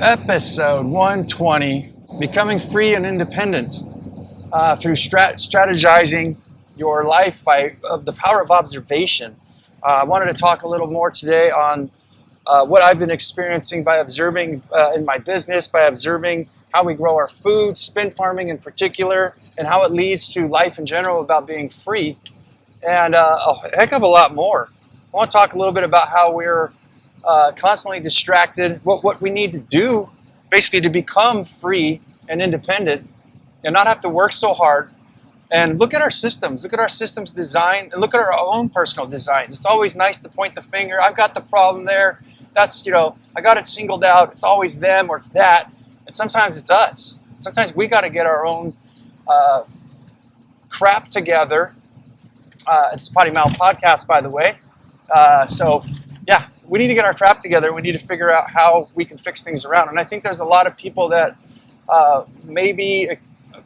Episode 120, Becoming Free and Independent through strategizing your life by the power of observation. I wanted to talk a little more today on what I've been experiencing by observing in my business, by observing how we grow our food, spin farming in particular, and how it leads to life in general about being free, and a heck of a lot more. I want to talk a little bit about how we're constantly distracted, what we need to do basically to become free and independent and not have to work so hard. And look at our systems design, and look at our own personal designs. It's always nice to point the finger. I've got the problem there. That's, I got it singled out. It's always them or it's that. And sometimes it's us. Sometimes we got to get our own crap together. It's a Potty Mouth podcast, by the way. Yeah, we need to get our crap together. We need to figure out how we can fix things around. And I think there's a lot of people that may be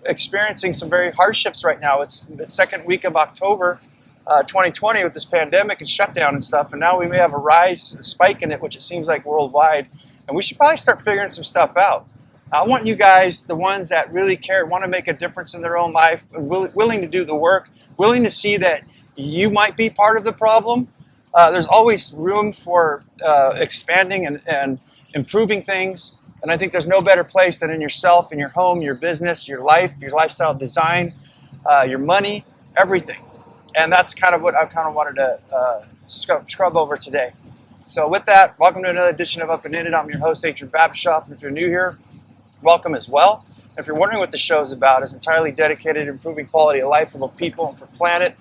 experiencing some very hardships right now. It's the second week of October 2020 with this pandemic and shutdown and stuff. And now we may have a spike in it, which it seems like worldwide. And we should probably start figuring some stuff out. I want you guys, the ones that really care, want to make a difference in their own life, and willing to do the work, willing to see that you might be part of the problem. There's always room for expanding and improving things. And I think there's no better place than in yourself, in your home, your business, your life, your lifestyle design, your money, everything. And that's kind of what I kind of wanted to scrub over today. So with that, welcome to another edition of Up and In It. I'm your host, Adrian Babashoff. And if you're new here, welcome as well. And if you're wondering what the show is about, it's entirely dedicated to improving quality of life for both people and for planet,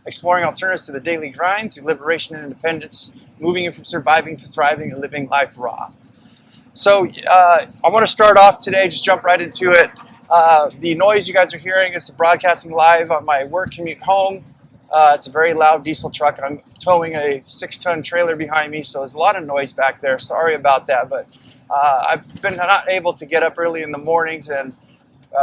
exploring alternatives to the daily grind, to liberation and independence, moving from surviving to thriving and living life raw. So I want to start off today, just jump right into it. The noise you guys are hearing is broadcasting live on my work commute home. It's a very loud diesel truck. I'm towing a 6-ton trailer behind me, so there's a lot of noise back there. Sorry about that, but I've been not able to get up early in the mornings and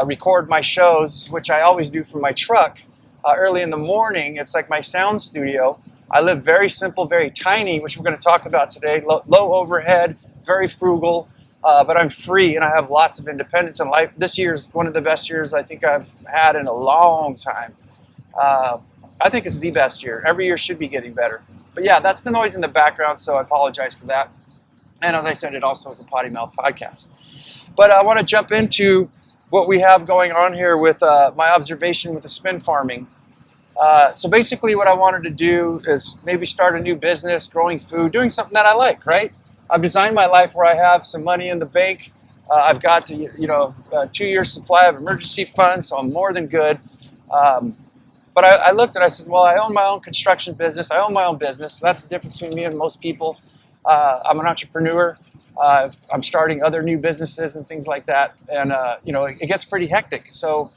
record my shows, which I always do from my truck. Early in the morning, it's like my sound studio. I live very simple, very tiny, which we're going to talk about today. Low overhead, very frugal, but I'm free and I have lots of independence in life. This year is one of the best years I think I've had in a long time. I think it's the best year. Every year should be getting better. But yeah, that's the noise in the background, so I apologize for that. And as I said, it also is a Potty Mouth podcast. But I want to jump into what we have going on here with my observation with the spin farming. So basically what I wanted to do is maybe start a new business, growing food, doing something that I like, right? I've designed my life where I have some money in the bank. I've got a 2-year supply of emergency funds, so I'm more than good. But I looked and I said, well, I own my own construction business. I own my own business. So that's the difference between me and most people. I'm an entrepreneur. I'm starting other new businesses and things like that. And, it gets pretty hectic. So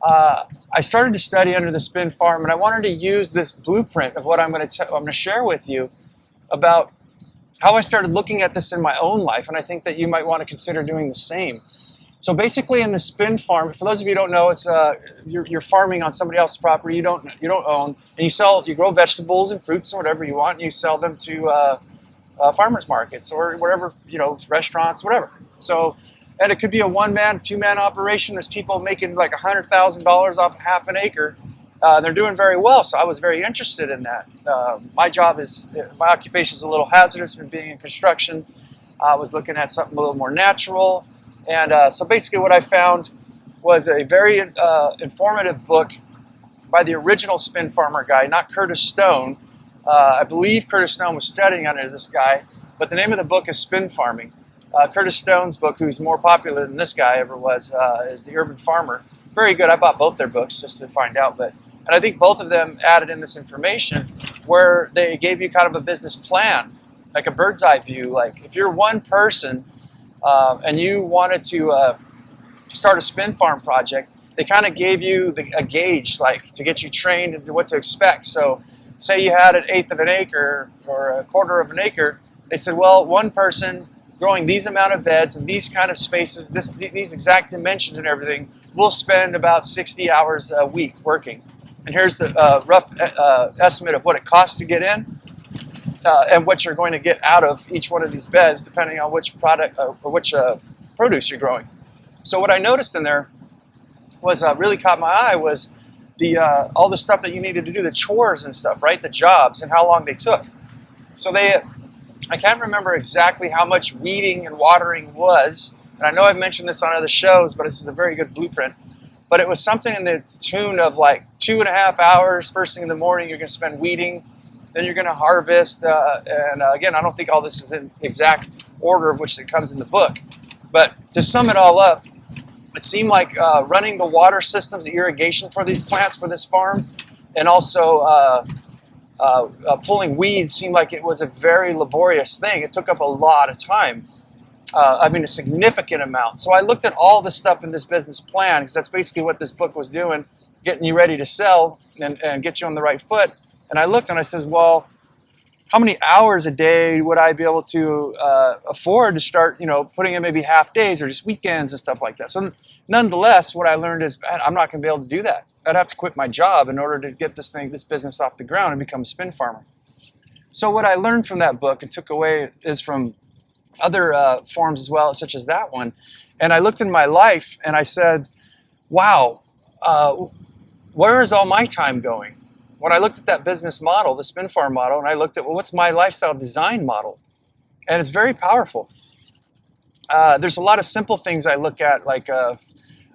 I started to study under the spin farm, and I wanted to use this blueprint of what I'm going to share with you about how I started looking at this in my own life. And I think that you might want to consider doing the same. So basically in the spin farm, for those of you who don't know, it's you're farming on somebody else's property you don't own, and you grow vegetables and fruits and whatever you want, and you sell them to farmers markets or wherever, restaurants, whatever. So, and it could be a 1-man, 2-man operation. There's people making like $100,000 off half an acre. They're doing very well, so I was very interested in that. My occupation is a little hazardous from being in construction. I was looking at something a little more natural. And so basically what I found was a very informative book by the original spin farmer guy, not Curtis Stone. I believe Curtis Stone was studying under this guy, but the name of the book is Spin Farming. Curtis Stone's book, who's more popular than this guy ever was, is The Urban Farmer. Very good. I bought both their books just to find out. And I think both of them added in this information where they gave you kind of a business plan, like a bird's eye view. Like if you're one person and you wanted to start a spin farm project, they kind of gave you a gauge, like to get you trained into what to expect. So say you had 1/8 of an acre or 1/4 of an acre, they said, well, one person growing these amount of beds and these kind of spaces, these exact dimensions and everything, will spend about 60 hours a week working. And here's the rough estimate of what it costs to get in. and what you're going to get out of each one of these beds, depending on which product or which produce you're growing. So what I noticed in there was really caught my eye was the all the stuff that you needed to do, the chores and stuff, right? The jobs and how long they took. So I can't remember exactly how much weeding and watering was, and I know I've mentioned this on other shows, but this is a very good blueprint. But it was something in the tune of like 2.5 hours. First thing in the morning, you're going to spend weeding. Then you're going to harvest. Again, I don't think all this is in exact order of which it comes in the book. But to sum it all up, it seemed like running the water systems, the irrigation for these plants for this farm, and also pulling weeds seemed like it was a very laborious thing. It took up a lot of time. A significant amount. So I looked at all the stuff in this business plan, because that's basically what this book was doing, getting you ready to sell and get you on the right foot. And I looked and I says, well, how many hours a day would I be able to afford to start, putting in maybe half days or just weekends and stuff like that. So nonetheless, what I learned is I'm not going to be able to do that. I'd have to quit my job in order to get this business off the ground and become a spin farmer. So what I learned from that book and took away is from other forms as well, such as that one. And I looked in my life and I said, wow, where is all my time going? When I looked at that business model, the spin farm model, and I looked at, well, what's my lifestyle design model? And it's very powerful. There's a lot of simple things I look at, like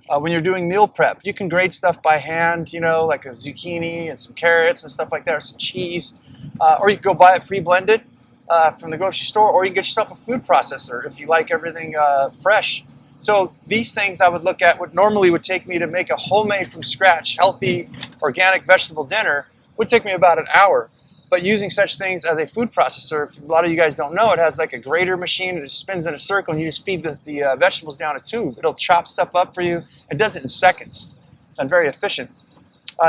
when you're doing meal prep, you can grade stuff by hand, like a zucchini and some carrots and stuff like that, or some cheese. Or you can go buy it pre-blended from the grocery store, or you can get yourself a food processor if you like everything fresh. So these things I would look at what normally would take me to make a homemade from scratch, healthy, organic vegetable dinner would take me about an hour. But using such things as a food processor, a lot of you guys don't know, it has like a grater machine. It just spins in a circle and you just feed the vegetables down a tube. It'll chop stuff up for you. It does it in seconds and very efficient.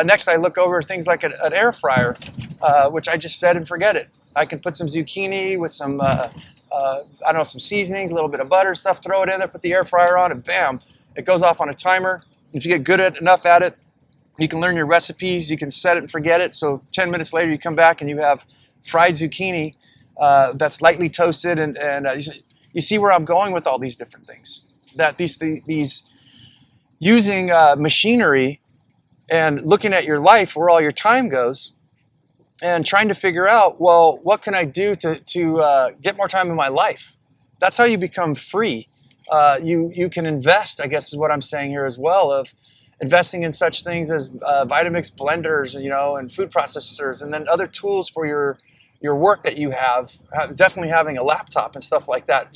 Next, I look over things like an air fryer, which I just set and forget it. I can put some zucchini with some, some seasonings, a little bit of butter, stuff, throw it in there, put the air fryer on, and bam, it goes off on a timer. If you get good enough at it, you can learn your recipes, you can set it and forget it. So 10 minutes later, you come back and you have fried zucchini that's lightly toasted. And you see where I'm going with all these different things. That these using machinery and looking at your life, where all your time goes, and trying to figure out, well, what can I do to get more time in my life? That's how you become free. You can invest, I guess is what I'm saying here as well, of investing in such things as Vitamix blenders, and food processors, and then other tools for your work that you have. Definitely having a laptop and stuff like that.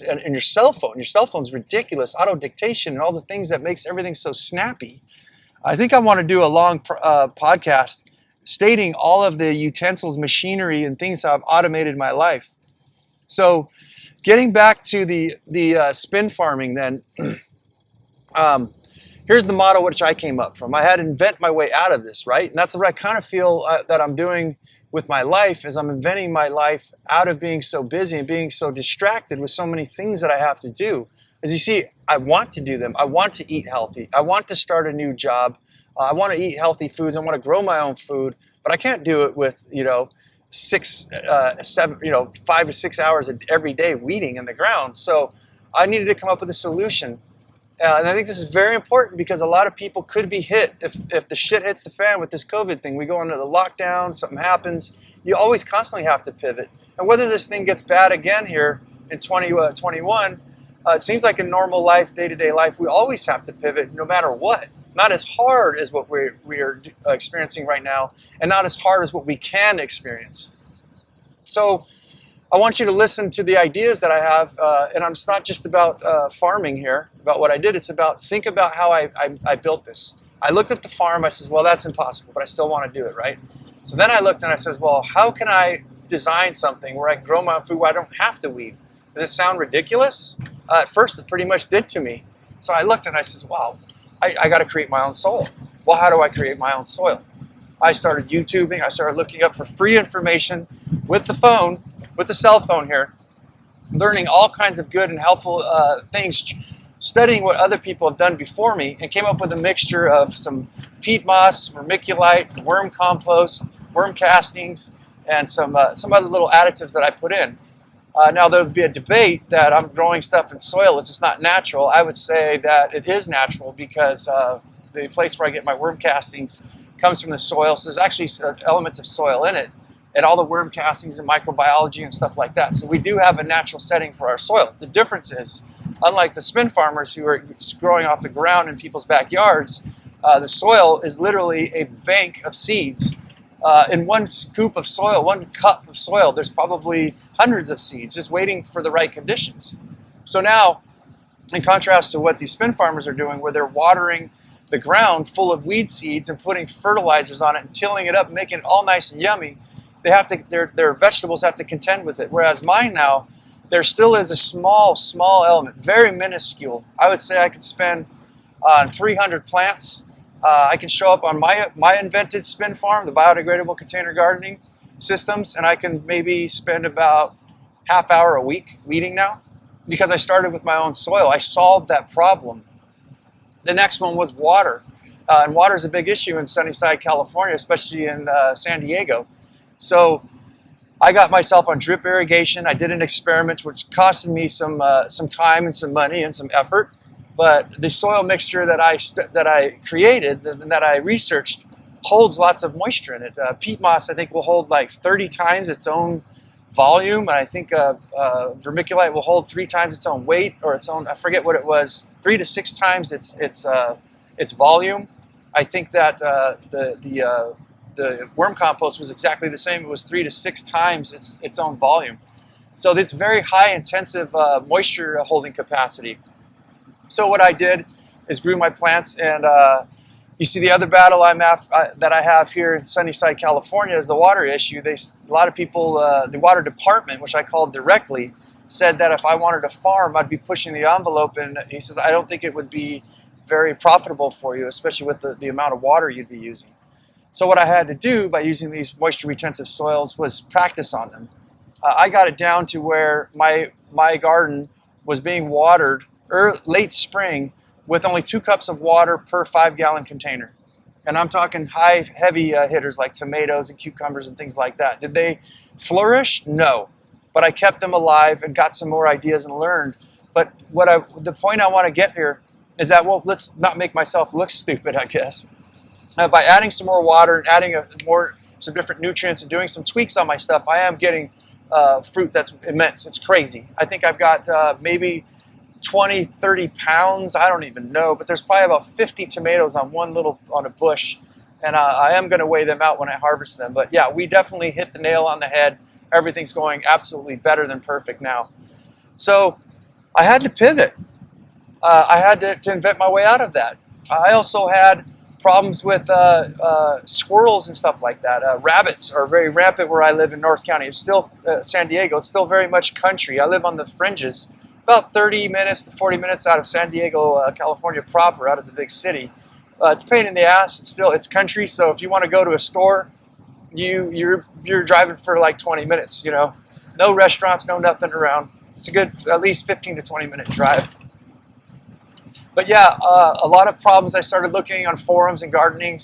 And your cell phone. Your cell phone's ridiculous. Auto dictation and all the things that makes everything so snappy. I think I want to do a long podcast stating all of the utensils, machinery, and things that I've automated in my life. So getting back to the spin farming then, here's the model which I came up from. I had to invent my way out of this, right? And that's what I kind of feel that I'm doing with my life, is I'm inventing my life out of being so busy and being so distracted with so many things that I have to do. As you see, I want to do them. I want to eat healthy. I want to start a new job. I want to eat healthy foods. I want to grow my own food, but I can't do it with 5 to 6 hours every day weeding in the ground. So I needed to come up with a solution. And I think this is very important, because a lot of people could be hit if the shit hits the fan with this COVID thing. We go into the lockdown, something happens. You always constantly have to pivot. And whether this thing gets bad again here in 2021, it seems like in normal life, day-to-day life, we always have to pivot no matter what. Not as hard as what we are experiencing right now, and not as hard as what we can experience. So I want you to listen to the ideas that I have, and it's not just about farming here, about what I did. It's about, think about how I built this. I looked at the farm, I says, well, that's impossible, but I still want to do it, right? So then I looked and I says, well, how can I design something where I can grow my own food where I don't have to weed? Does this sound ridiculous? At first, it pretty much did to me. So I looked and I says, wow, I got to create my own soil. Well, how do I create my own soil? I started YouTubing. I started looking up for free information with the phone, with the cell phone here, learning all kinds of good and helpful things, studying what other people have done before me, and came up with a mixture of some peat moss, vermiculite, worm compost, worm castings, and some other little additives that I put in. Now there would be a debate that I'm growing stuff in soil. It's just not natural. I would say that it is natural because the place where I get my worm castings comes from the soil. So there's actually elements of soil in it, and all the worm castings and microbiology and stuff like that. So we do have a natural setting for our soil. The difference is, unlike the spin farmers who are growing off the ground in people's backyards, the soil is literally a bank of seeds. In one scoop of soil, one cup of soil, there's probably hundreds of seeds just waiting for the right conditions. So now, in contrast to what these spin farmers are doing, where they're watering the ground full of weed seeds and putting fertilizers on it and tilling it up, making it all nice and yummy, they have to, their vegetables have to contend with it. Whereas mine now, there still is a small element, very minuscule. I would say I could spend on 300 plants. I can show up on my invented spin farm, the biodegradable container gardening systems, and I can maybe spend about half hour a week weeding now, because I started with my own soil. I solved that problem. The next one was water, and water is a big issue in Sunnyside, California, especially in San Diego. So I got myself on drip irrigation. I did an experiment which costed me some time and some money and some effort. But the soil mixture that I created, that I researched, holds lots of moisture in it. Peat moss, I think, will hold like 30 times its own volume, and I think vermiculite will hold 3 times its own weight, or its own, I forget what it was, 3 to 6 times its volume. I think that the worm compost was exactly the same. It was 3 to 6 times its own volume. So this very high intensive moisture holding capacity. So what I did is grew my plants, and you see the other battle that I have here in Sunnyside, California, is the water issue. A lot of people, the water department, which I called directly, said that if I wanted to farm, I'd be pushing the envelope, and he says, I don't think it would be very profitable for you, especially with the amount of water you'd be using. So what I had to do by using these moisture retentive soils was practice on them. I got it down to where my garden was being watered late spring with only 2 cups of water per 5-gallon container. And I'm talking heavy hitters like tomatoes and cucumbers and things like that. Did they flourish? No. But I kept them alive and got some more ideas and learned. But the point I want to get here is that, well, let's not make myself look stupid, I guess. By adding some more water and adding some different nutrients and doing some tweaks on my stuff, I am getting fruit that's immense. It's crazy. I think I've got maybe 20, 30 pounds, I don't even know, but there's probably about 50 tomatoes on a bush, and I am going to weigh them out when I harvest them. But yeah, we definitely hit the nail on the head. Everything's going absolutely better than perfect now. So I had to pivot. I had to invent my way out of that. I also had problems with squirrels and stuff like that. Rabbits are very rampant where I live in North County. It's still San Diego. It's still very much country. I live on the fringes, about 30 minutes to 40 minutes out of San Diego, California proper, out of the big city. It's a pain in the ass. It's country, so if you want to go to a store, you're driving for like 20 minutes. You know, no restaurants, no nothing around. It's a good at least 15 to 20 minute drive. But yeah, a lot of problems. I started looking on forums and gardening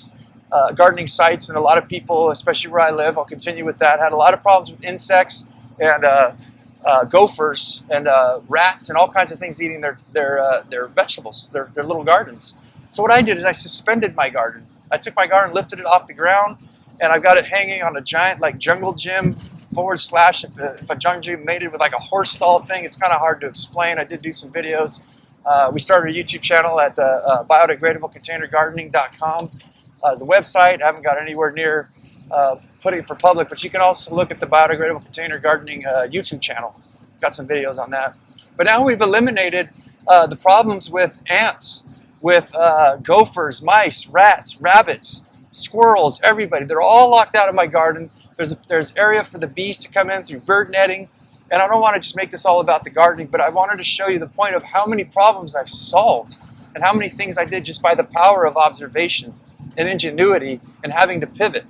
sites, and a lot of people, especially where I live, I'll continue with that, had a lot of problems with insects and gophers and rats and all kinds of things eating their vegetables, their little gardens. So what I did is I suspended my garden. I took my garden, lifted it off the ground, and I've got it hanging on a giant like jungle gym / if a jungle gym made it with like a horse stall thing. It's kind of hard to explain. I did do some videos. We started a YouTube channel at biodegradablecontainergardening.com as a website. I haven't got anywhere near putting it for public, but you can also look at the Biodegradable Container Gardening YouTube channel. Got some videos on that. But now we've eliminated the problems with ants, with gophers, mice, rats, rabbits, squirrels, everybody. They're all locked out of my garden. There's area for the bees to come in through bird netting. And I don't want to just make this all about the gardening, but I wanted to show you the point of how many problems I've solved and how many things I did just by the power of observation and ingenuity and having to pivot.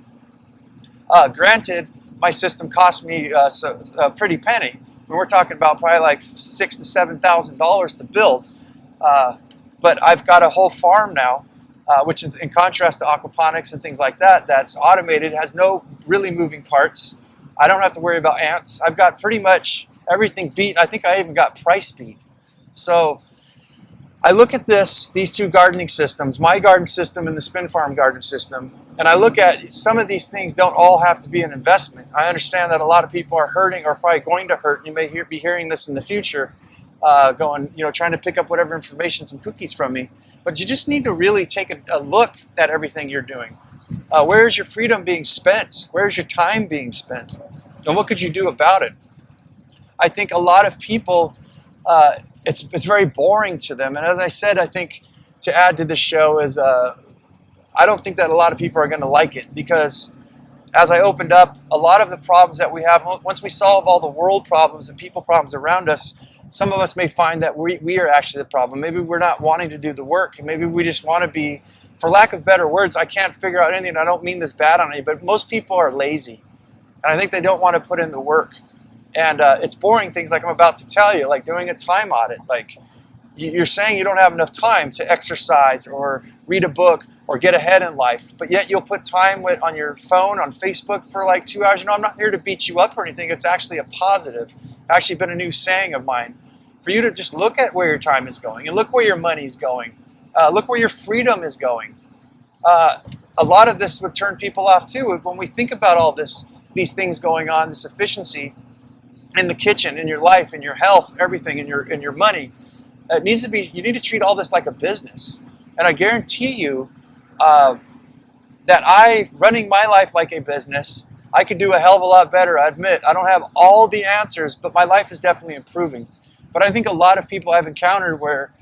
Granted, my system cost me a pretty penny. I mean, we're talking about probably like $6,000 to $7,000 to build. But I've got a whole farm now, which is in contrast to aquaponics and things like that, that's automated, has no really moving parts. I don't have to worry about ants. I've got pretty much everything beat. I think I even got price beat. So I look at these two gardening systems, my garden system and the Spin Farm garden system, and I look at some of these things don't all have to be an investment. I understand that a lot of people are hurting or probably going to hurt. You may be hearing this in the future, trying to pick up whatever information, some cookies from me. But you just need to really take a look at everything you're doing. Where is your freedom being spent? Where is your time being spent? And what could you do about it? I think a lot of people, it's very boring to them. And as I said, I think to add to the show is I don't think that a lot of people are going to like it, because as I opened up, a lot of the problems that we have, once we solve all the world problems and people problems around us, some of us may find that we are actually the problem. Maybe we're not wanting to do the work, and maybe we just want to be, for lack of better words, I can't figure out anything. I don't mean this bad on any, but most people are lazy. And I think they don't want to put in the work. And it's boring things like I'm about to tell you, like doing a time audit. Like you're saying you don't have enough time to exercise or read a book or get ahead in life, but yet you'll put time on your phone, on Facebook for like 2 hours. I'm not here to beat you up or anything. It's actually a positive. Actually been a new saying of mine, for you to just look at where your time is going and look where your money's going. Look where your freedom is going. A lot of this would turn people off too. When we think about all these things going on, this efficiency in the kitchen, in your life, in your health, everything, in your money, it needs to be. You need to treat all this like a business. And I guarantee you that running my life like a business, I could do a hell of a lot better. I admit I don't have all the answers, but my life is definitely improving. But I think a lot of people I've encountered where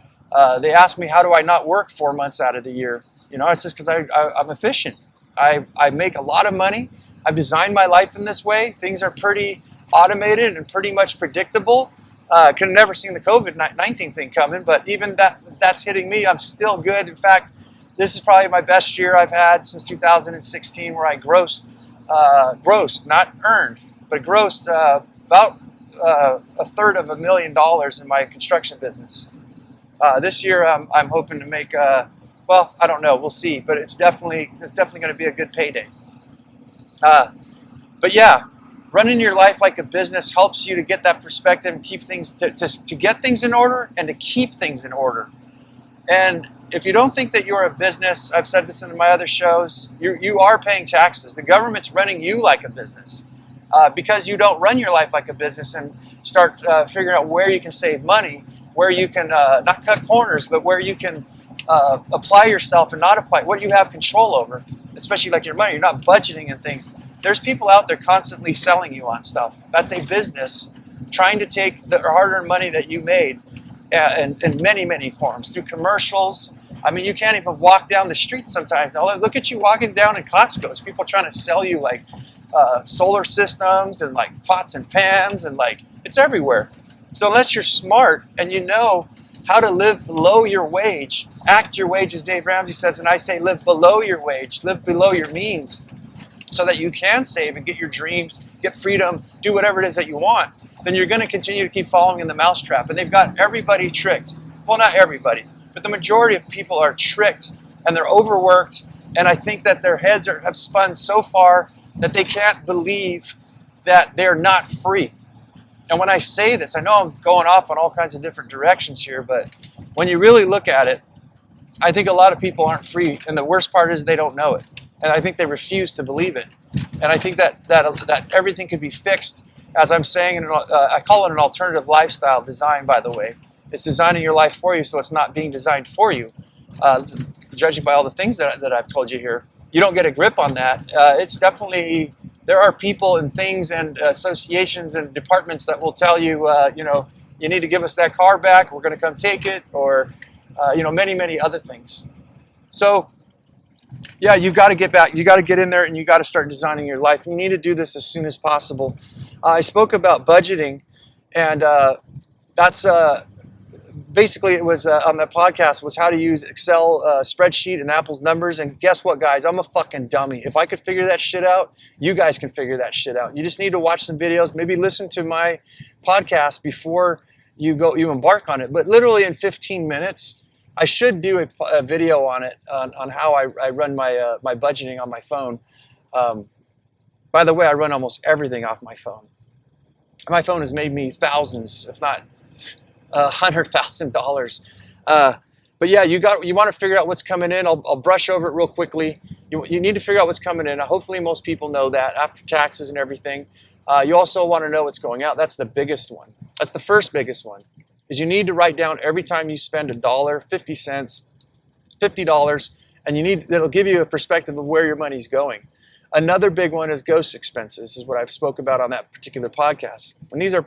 they ask me, how do I not work 4 months out of the year? It's just because I'm efficient. I make a lot of money. I've designed my life in this way. Things are pretty automated and pretty much predictable. Could have never seen the COVID-19 thing coming, but even that's hitting me. I'm still good. In fact, this is probably my best year I've had since 2016, where I grossed, not earned, but grossed about $250,000 in my construction business. This year I'm hoping to make, I don't know, we'll see, but it's definitely going to be a good payday. But yeah, running your life like a business helps you to get that perspective and keep things, to get things in order and to keep things in order. And if you don't think that you're a business, I've said this in my other shows, you are paying taxes. The government's running you like a business. Because you don't run your life like a business and start figuring out where you can save money, where you can not cut corners, but where you can apply yourself and not apply what you have control over, especially like your money. You're not budgeting and things. There's people out there constantly selling you on stuff. That's a business trying to take the hard-earned money that you made in many, many forms, through commercials. I mean, you can't even walk down the street sometimes. Now, look at you walking down in Costco. It's people trying to sell you like solar systems and like pots and pans, and like it's everywhere. So unless you're smart and you know how to live below your wage, act your wage, as Dave Ramsey says, and I say live below your wage, live below your means, so that you can save and get your dreams, get freedom, do whatever it is that you want, then you're going to continue to keep following in the mousetrap. And they've got everybody tricked. Well, not everybody, but the majority of people are tricked, and they're overworked, and I think that their heads have spun so far that they can't believe that they're not free. And when I say this, I know I'm going off on all kinds of different directions here, but when you really look at it, I think a lot of people aren't free, and the worst part is they don't know it. And I think they refuse to believe it. And I think that everything could be fixed, as I'm saying, I call it an alternative lifestyle design, by the way. It's designing your life for you, so it's not being designed for you. Judging by all the things that I've told you here, you don't get a grip on that. It's definitely, there are people and things and associations and departments that will tell you, you need to give us that car back, we're going to come take it, or, many, many other things. So, yeah, you've got to get back. You got to get in there and you got to start designing your life. You need to do this as soon as possible. I spoke about budgeting, and that's basically it was on the podcast was how to use Excel spreadsheet and Apple's numbers. And guess what, guys? I'm a fucking dummy. If I could figure that shit out, you guys can figure that shit out. You just need to watch some videos, maybe listen to my podcast before you embark on it. But literally in 15 minutes. I should do a video on it, on how I run my budgeting on my phone. By the way, I run almost everything off my phone. My phone has made me thousands, if not $100,000. But yeah, you want to figure out what's coming in. I'll brush over it real quickly. You need to figure out what's coming in. Hopefully most people know that after taxes and everything. You also want to know what's going out. That's the biggest one. That's the first biggest one, is you need to write down every time you spend $1, 50 cents, $50, and it'll give you a perspective of where your money's going. Another big one is ghost expenses, is what I've spoke about on that particular podcast. And these are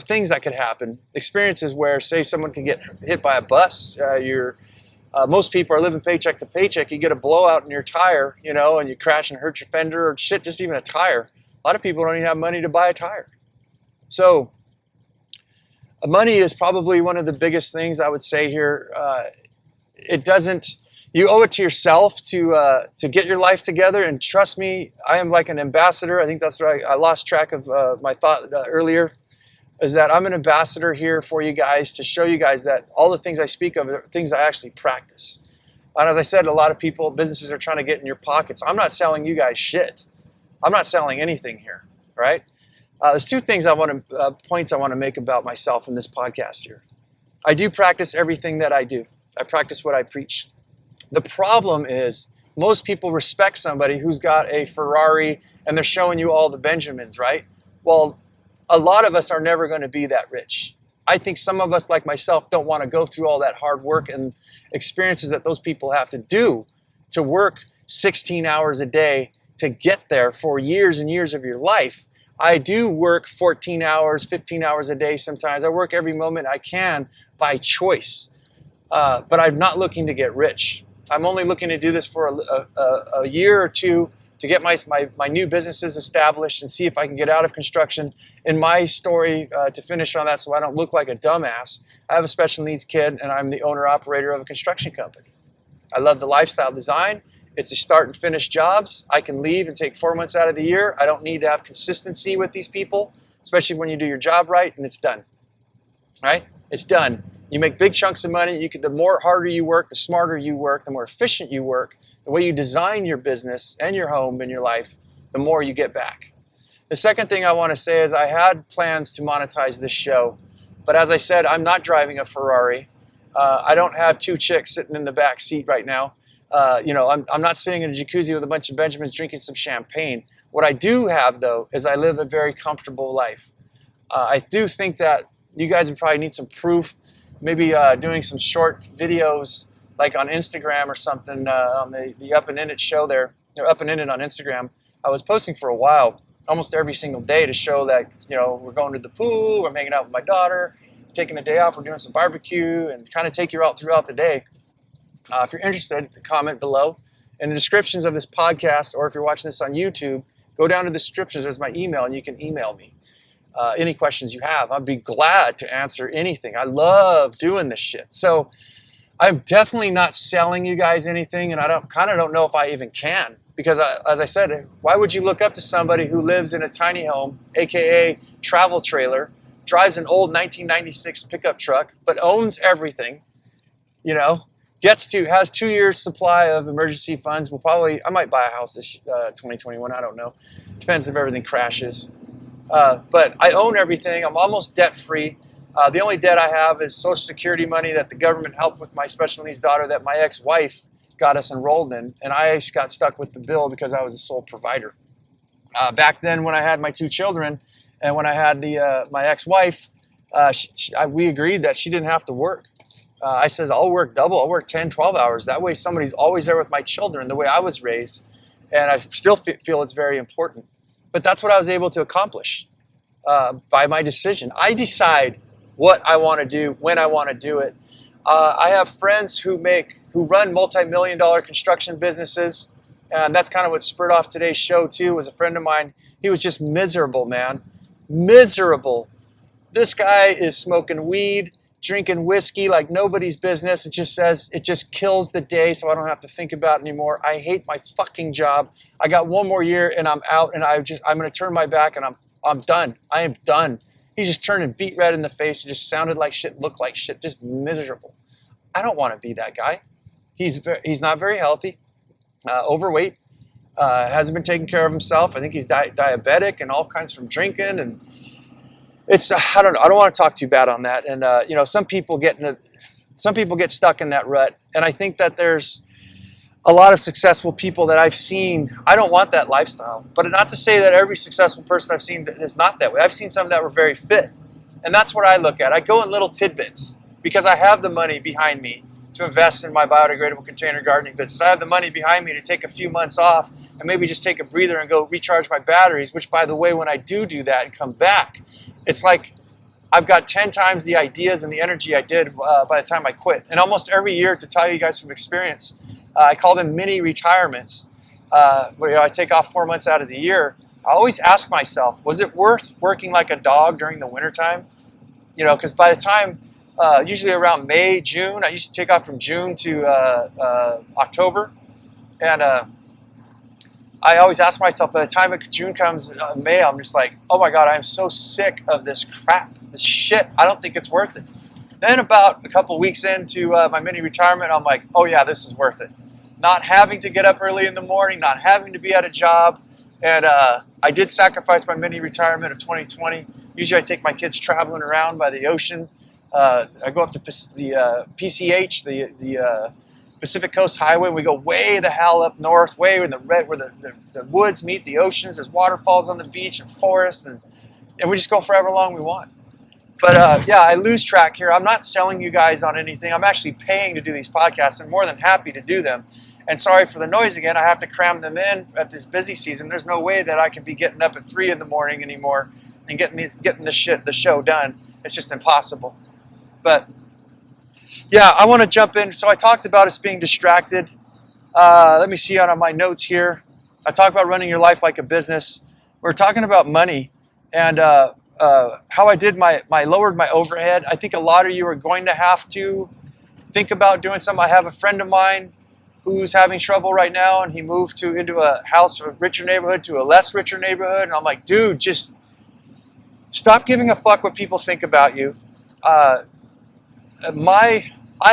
things that could happen. Experiences where, say, someone can get hit by a bus. Most people are living paycheck to paycheck. You get a blowout in your tire, and you crash and hurt your fender or shit, just even a tire. A lot of people don't even have money to buy a tire. So money is probably one of the biggest things I would say here. You owe it to yourself to get your life together. And trust me, I am like an ambassador. I think that's right. I lost track of my thought earlier, is that I'm an ambassador here for you guys to show you guys that all the things I speak of are things I actually practice. And as I said, a lot of businesses are trying to get in your pockets. I'm not selling you guys shit. I'm not selling anything here, right? There's two things points I want to make about myself in this podcast here. I do practice everything that I do. I practice what I preach. The problem is most people respect somebody who's got a Ferrari and they're showing you all the Benjamins, right? Well, a lot of us are never going to be that rich. I think some of us, like myself, don't want to go through all that hard work and experiences that those people have to do to work 16 hours a day to get there for years and years of your life. I do work 14 hours, 15 hours a day sometimes. I work every moment I can by choice. But I'm not looking to get rich. I'm only looking to do this for a year or two to get my new businesses established and see if I can get out of construction. In my story, to finish on that so I don't look like a dumbass, I have a special needs kid and I'm the owner-operator of a construction company. I love the lifestyle design. It's a start and finish jobs. I can leave and take 4 months out of the year. I don't need to have consistency with these people, especially when you do your job right, and it's done. Right? It's done. You make big chunks of money. The more harder you work, the smarter you work, the more efficient you work, the way you design your business and your home and your life, the more you get back. The second thing I want to say is I had plans to monetize this show, but as I said, I'm not driving a Ferrari. I don't have two chicks sitting in the back seat right now. I'm not sitting in a jacuzzi with a bunch of Benjamins drinking some champagne. What I do have, though, is I live a very comfortable life. I do think that you guys would probably need some proof, maybe doing some short videos like on Instagram or something, on the Up and In It show there, or Up and In It on Instagram. I was posting for a while, almost every single day, to show that, we're going to the pool, we're hanging out with my daughter, taking a day off, we're doing some barbecue, and kind of take you out throughout the day. If you're interested, comment below. In the descriptions of this podcast, or if you're watching this on YouTube, go down to the descriptions. There's my email, and you can email me any questions you have. I'd be glad to answer anything. I love doing this shit. So I'm definitely not selling you guys anything, and I don't know if I even can. Because as I said, why would you look up to somebody who lives in a tiny home, aka travel trailer, drives an old 1996 pickup truck, but owns everything, has 2 years supply of emergency funds. I might buy a house this 2021, I don't know. Depends if everything crashes. But I own everything. I'm almost debt free. The only debt I have is Social Security money that the government helped with my special needs daughter that my ex-wife got us enrolled in. And I got stuck with the bill because I was the sole provider. Back then when I had my 2 children and when I had my ex-wife, we agreed that she didn't have to work. I says, I'll work double. I'll work 10, 12 hours. That way somebody's always there with my children the way I was raised. And I still feel it's very important. But that's what I was able to accomplish by my decision. I decide what I want to do, when I want to do it. I have friends who run multi-million-dollar construction businesses. And that's kind of what spurred off today's show too, was a friend of mine. He was just miserable, man. Miserable. This guy is smoking weed, drinking whiskey like nobody's business. It just kills the day, so I don't have to think about it anymore. I hate my fucking job. I got 1 more year and I'm out, and I'm going to turn my back, and I'm done. I am done. He just turned and beat red in the face. It just sounded like shit, looked like shit, just miserable. I don't want to be that guy. He's not very healthy, overweight. hasn't been taking care of himself. I think he's diabetic and all kinds from drinking, and it's I don't know. I don't want to talk too bad on that. And some people get stuck in that rut, and I think that there's a lot of successful people that I've seen. I don't want that lifestyle, but not to say that every successful person I've seen is not that way. I've seen some that were very fit, and that's what I look at. I go in little tidbits because I have the money behind me to invest in my biodegradable container gardening business. I have the money behind me to take a few months off and maybe just take a breather and go recharge my batteries, which, by the way, when I do that and come back, it's like I've got 10 times the ideas and the energy I did by the time I quit. And almost every year, to tell you guys from experience, I call them mini retirements, where I take off 4 months out of the year. I always ask myself, was it worth working like a dog during the wintertime? Because by the time, usually around May, June, I used to take off from June to October. And I always ask myself, by the time June comes, May, I'm just like, oh my God, I'm so sick of this crap, this shit. I don't think it's worth it. Then about a couple weeks into my mini retirement, I'm like, oh yeah, this is worth it. Not having to get up early in the morning, not having to be at a job. And I did sacrifice my mini retirement of 2020. Usually I take my kids traveling around by the ocean. I go up to the PCH, the Pacific Coast Highway, and we go way the hell up north, way in the red, where the woods meet the oceans. There's waterfalls on the beach and forests, and we just go for however long we want. But yeah, I lose track here. I'm not selling you guys on anything. I'm actually paying to do these podcasts, and more than happy to do them. And sorry for the noise again. I have to cram them in at this busy season. There's no way that I can be getting up at 3 in the morning anymore and getting the show done. It's just impossible. But yeah, I want to jump in. So I talked about us being distracted. Let me see on my notes here. I talked about running your life like a business. We're talking about money and how I did lowered my overhead. I think a lot of you are going to have to think about doing something. I have a friend of mine who's having trouble right now, and he moved into a house from a richer neighborhood to a less richer neighborhood. And I'm like, dude, just stop giving a fuck what people think about you. I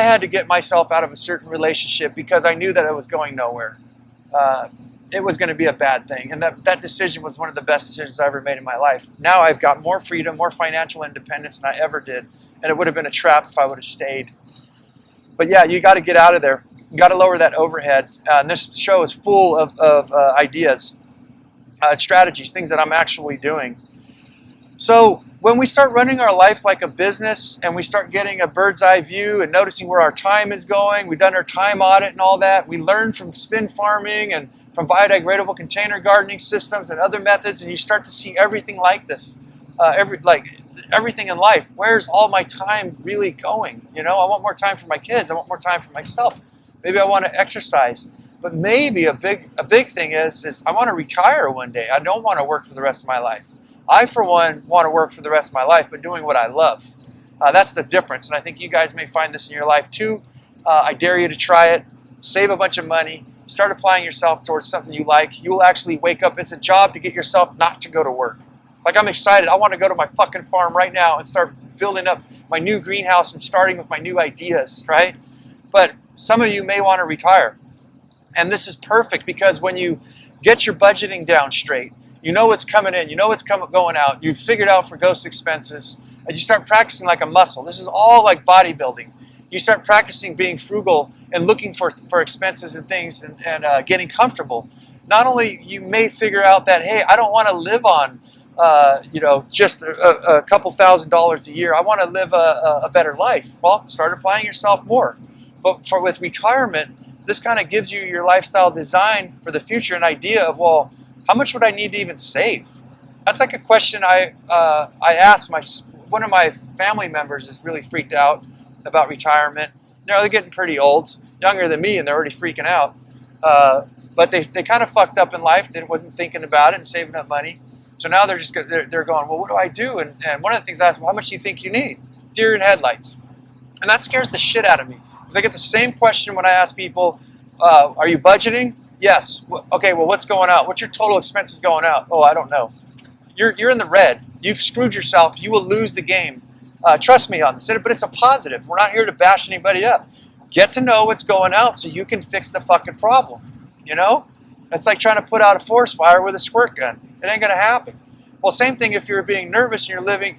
had to get myself out of a certain relationship because I knew that it was going nowhere. It was going to be a bad thing. And that decision was one of the best decisions I ever made in my life. Now I've got more freedom, more financial independence than I ever did. And it would have been a trap if I would have stayed. But yeah, you got to get out of there. You got to lower that overhead. And this show is full of ideas, strategies, things that I'm actually doing. So when we start running our life like a business and we start getting a bird's eye view and noticing where our time is going, we've done our time audit and all that. We learn from spin farming and from biodegradable container gardening systems and other methods, and you start to see everything like this, everything in life. Where's all my time really going? I want more time for my kids. I want more time for myself. Maybe I want to exercise. But maybe a big thing is I want to retire one day. I don't want to work for the rest of my life. I, for one, want to work for the rest of my life, but doing what I love. That's the difference, and I think you guys may find this in your life too. I dare you to try it. Save a bunch of money. Start applying yourself towards something you like. You will actually wake up. It's a job to get yourself not to go to work. Like, I'm excited. I want to go to my fucking farm right now and start building up my new greenhouse and starting with my new ideas, right? But some of you may want to retire. And this is perfect because when you get your budgeting down straight, you know what's coming in, you know what's going out, you've figured out for ghost expenses, and you start practicing like a muscle. This is all like bodybuilding. You start practicing being frugal and looking for expenses and things and getting comfortable. Not only you may figure out that, hey, I don't want to live on just a couple $1,000s a year. I want to live a better life. Well, start applying yourself more. But with retirement, this kind of gives you your lifestyle design for the future, an idea of, well, how much would I need to even save? That's like a question I asked one of my family members is really freaked out about retirement. They're getting pretty old, younger than me, and they're already freaking out. But they kind of fucked up in life. They wasn't thinking about it and saving up money. So now they're going, well, what do I do? And one of the things I asked, well, how much do you think you need? Deer in headlights. And that scares the shit out of me. Because I get the same question when I ask people, are you budgeting? Yes. Okay, well, what's going out? What's your total expenses going out? Oh, I don't know. You're in the red. You've screwed yourself. You will lose the game. Trust me on this. But it's a positive. We're not here to bash anybody up. Get to know what's going out so you can fix the fucking problem. It's like trying to put out a forest fire with a squirt gun. It ain't going to happen. Well, same thing if you're being nervous and you're living,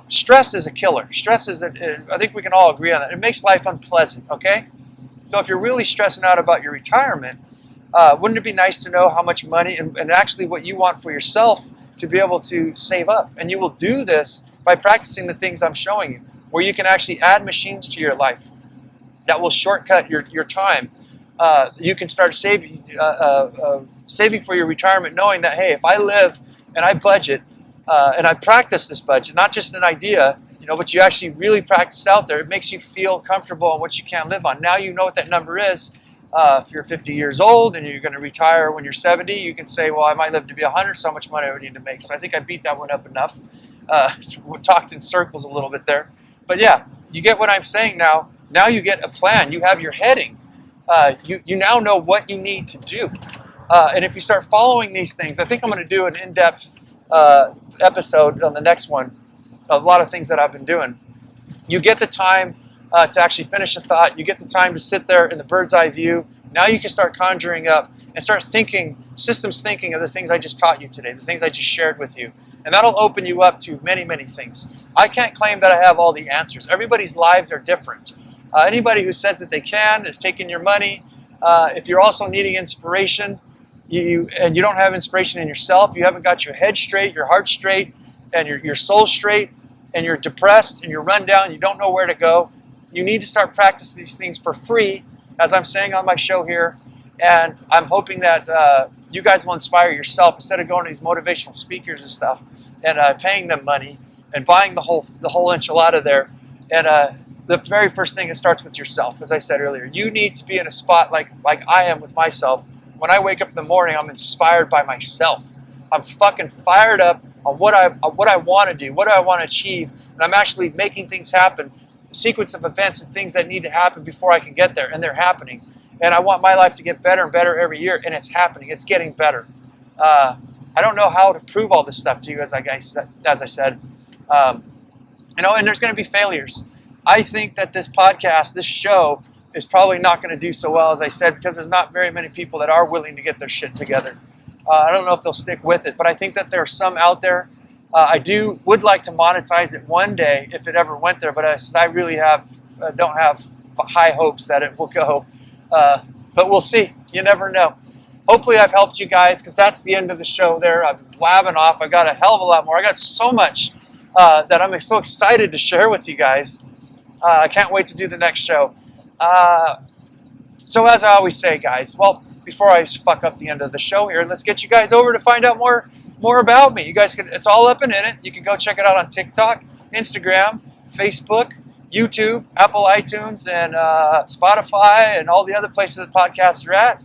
stress is a killer. Stress is, I think we can all agree on that. It makes life unpleasant, okay? So if you're really stressing out about your retirement, wouldn't it be nice to know how much money and actually what you want for yourself to be able to save up? And you will do this by practicing the things I'm showing you, where you can actually add machines to your life that will shortcut your time. You can start saving for your retirement, knowing that, hey, if I live and I budget and I practice this budget, not just an idea, but you actually really practice out there, it makes you feel comfortable on what you can live on. Now you know what that number is. If you're 50 years old and you're going to retire when you're 70, you can say, well, I might live to be 100, so how much money I would need to make. So I think I beat that one up enough. We talked in circles a little bit there. But yeah, you get what I'm saying now. Now you get a plan. You have your heading. You now know what you need to do. And if you start following these things, I think I'm going to do an in-depth episode on the next one. A lot of things that I've been doing. You get the time to actually finish a thought. You get the time to sit there in the bird's eye view. Now you can start conjuring up and start thinking, systems thinking of the things I just taught you today, the things I just shared with you. And that'll open you up to many, many things. I can't claim that I have all the answers. Everybody's lives are different. Anybody who says that they can is taking your money. If you're also needing inspiration, and you don't have inspiration in yourself, you haven't got your head straight, your heart straight, and your soul straight, and you're depressed and you're run down, you don't know where to go, you need to start practicing these things for free, as I'm saying on my show here. And I'm hoping that you guys will inspire yourself instead of going to these motivational speakers and stuff and paying them money and buying the whole enchilada there. And the very first thing, it starts with yourself. As I said earlier, you need to be in a spot like I am with myself. When I wake up in the morning, I'm inspired by myself. I'm fucking fired up on what I want to do, what I want to achieve, and I'm actually making things happen, a sequence of events and things that need to happen before I can get there, and they're happening. And I want my life to get better and better every year, and it's happening. It's getting better. I don't know how to prove all this stuff to you, as I said. And there's going to be failures. I think that this podcast, this show, is probably not going to do so well, as I said, because there's not very many people that are willing to get their shit together. I don't know if they'll stick with it, but I think that there are some out there. I would like to monetize it one day if it ever went there, but I really don't have high hopes that it will go. But we'll see. You never know. Hopefully I've helped you guys, because that's the end of the show there. I've been blabbing off. I got a hell of a lot more. I got so much that I'm so excited to share with you guys. I can't wait to do the next show. So as I always say, guys, well, before I fuck up the end of the show here, let's get you guys over to find out more about me. You guys it's all up and in it. You can go check it out on TikTok, Instagram, Facebook, YouTube, Apple iTunes, and Spotify, and all the other places that podcasts are at.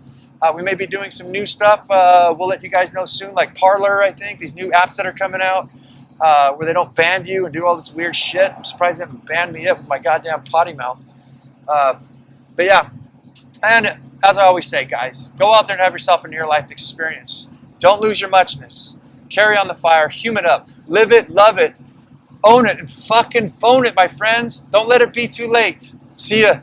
We may be doing some new stuff. We'll let you guys know soon, like Parler, I think, these new apps that are coming out, where they don't ban you and do all this weird shit. I'm surprised they haven't banned me yet with my goddamn potty mouth. But yeah, and as I always say, guys, go out there and have yourself a near-life experience. Don't lose your muchness. Carry on the fire. Human up. Live it, love it, own it, and fucking bone it, my friends. Don't let it be too late. See ya.